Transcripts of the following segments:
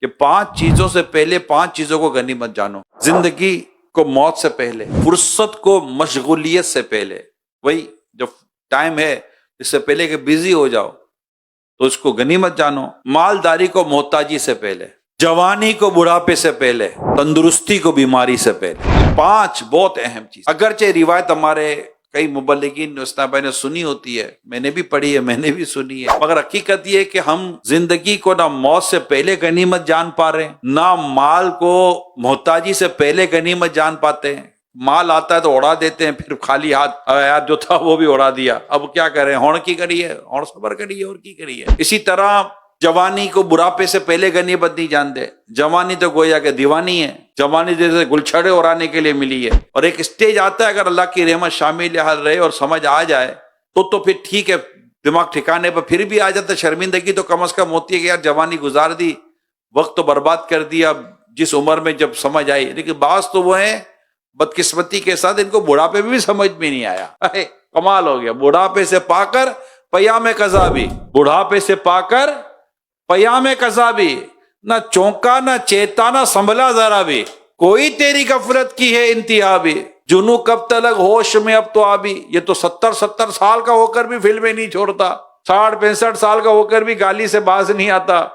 کہ 5 چیزوں سے پہلے 5 چیزوں کو غنیمت جانو. زندگی کو موت سے پہلے، فرصت کو مشغولیت سے پہلے، وہی جو ٹائم ہے اس سے پہلے کہ بیزی ہو جاؤ تو اس کو غنیمت جانو. مالداری کو محتاجی سے پہلے، جوانی کو بڑھاپے سے پہلے، تندرستی کو بیماری سے پہلے. 5 بہت اہم چیز. اگرچہ روایت ہمارے کئی مبلغین بھائی نے سنی ہوتی ہے، میں نے بھی پڑھی ہے، میں نے بھی سنی ہے، مگر حقیقت یہ ہے کہ ہم زندگی کو نہ موت سے پہلے غنیمت جان پا رہے ہیں، نہ مال کو محتاجی سے پہلے غنیمت جان پاتے ہیں. مال آتا ہے تو اڑا دیتے ہیں، پھر خالی ہاتھ یار جو تھا وہ بھی اڑا دیا، اب کیا کریں، ہون کی کریے، اور صبر کریے، اور کی کریے. اسی طرح جوانی کو بڑھاپے سے پہلے غنیمت نہیں جانتے. جوانی تو گویا کہ دیوانی ہے، جوانی جیسے گلچھڑے اڑانے کے لیے ملی ہے. اور ایک اسٹیج آتا ہے اگر اللہ کی رحمت شامل حال رہے اور سمجھ آ جائے تو پھر ٹھیک ہے، دماغ ٹھکانے پر پھر بھی آ جاتا ہے. شرمندگی تو کم از کم ہوتی ہے کہ یار جوانی گزار دی، وقت تو برباد کر دیا جس عمر میں جب سمجھ آئی. لیکن بعض تو وہ ہیں بدقسمتی کے ساتھ ان کو بڑھاپے میں بھی سمجھ میں نہیں آیا. کمال ہو گیا، بڑھاپے سے پا کر پیام قضا بھی، بڑھاپے سے پا کر پیام قضا بھی، نہ چونکا نہ چیتا نہ سنبھلا ذرا بھی، کوئی تیری غفلت کی ہے انتہا بھی، جنوں کب تلک ہوش میں اب تو آبی. یہ تو 70 سال کا ہو کر بھی فلمیں نہیں چھوڑتا، 60-65 سال کا ہو کر بھی گالی سے باز نہیں آتا.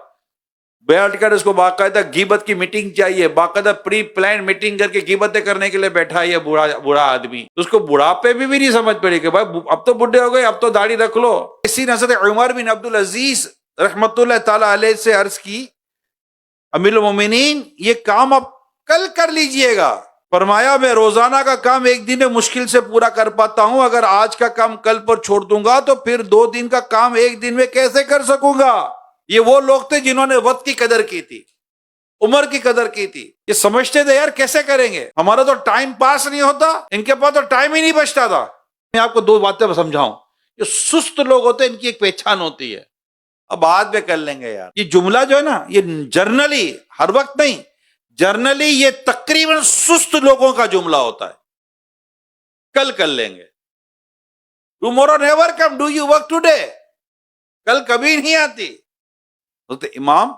بیٹھ کر اس کو باقاعدہ غیبت کی میٹنگ چاہیے، باقاعدہ پری پلان میٹنگ کر کے غیبتیں کرنے کے لیے بیٹھا ہے بوڑھا آدمی. اس کو بڑھاپے بھی نہیں سمجھ پڑی کہ بھائی اب تو بڈھے ہو گئے، اب تو داڑھی رکھ لو. اسی نظر عمر بن عبدالعزیز رحمت اللہ تعالی علیہ سے عرض کی، امیر المومنین یہ کام اب کل کر لیجئے گا. فرمایا میں روزانہ کا کام ایک دن میں مشکل سے پورا کر پاتا ہوں، اگر آج کا کام کل پر چھوڑ دوں گا تو پھر 2 دن کا کام ایک دن میں کیسے کر سکوں گا. یہ وہ لوگ تھے جنہوں نے وقت کی قدر کی تھی، عمر کی قدر کی تھی. یہ سمجھتے تھے یار کیسے کریں گے، ہمارا تو ٹائم پاس نہیں ہوتا، ان کے پاس تو ٹائم ہی نہیں بچتا تھا. میں آپ کو 2 باتیں سمجھاؤں. یہ سست لوگ ہوتے ہیں، ان کی ایک پہچان ہوتی ہے، اب بعد میں کر لیں گے یار. یہ جملہ جو ہے نا، یہ جرنلی ہر وقت نہیں، جرنلی یہ تقریباً سست لوگوں کا جملہ ہوتا ہے. کل کر لیں گے، tomorrow never come, do you work today. کل کبھی نہیں آتی. امام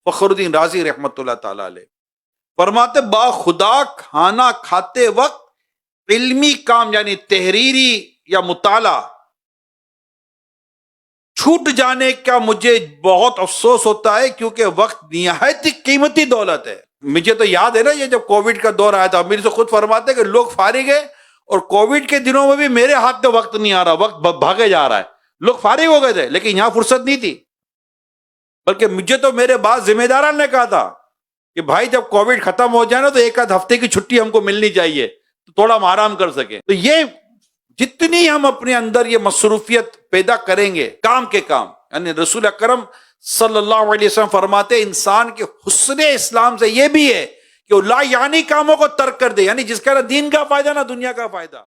فخر الدین رازی رحمت اللہ تعالی علیہ فرماتے با خدا کھانا کھاتے وقت علمی کام یعنی تحریری یا مطالعہ چھوٹ جانے کا مجھے بہت افسوس ہوتا ہے، کیونکہ وقت نہایت قیمتی دولت ہے. مجھے تو یاد ہے نا، یہ جب کووڈ کا دور آیا تھا، میرے سے خود فرماتے کہ لوگ فارغ ہیں اور کووڈ کے دنوں میں بھی میرے ہاتھ میں وقت نہیں آ رہا، وقت بھاگے جا رہا ہے. لوگ فارغ ہو گئے تھے لیکن یہاں فرصت نہیں تھی. بلکہ مجھے تو میرے بعض ذمہ داران نے کہا تھا کہ بھائی جب کووڈ ختم ہو جائے نا تو 1 آدھ ہفتے کی چھٹی ہم کو ملنی چاہیے تو تھوڑا ہم آرام کر سکیں. تو یہ جتنی ہم اپنے اندر یہ مصروفیت پیدا کریں گے کام کے کام، یعنی رسول اکرم صلی اللہ علیہ وسلم فرماتے انسان کے حسن اسلام سے یہ بھی ہے کہ وہ لا یعنی کاموں کو ترک کر دے، یعنی جس کا نہ دین کا فائدہ نہ دنیا کا فائدہ.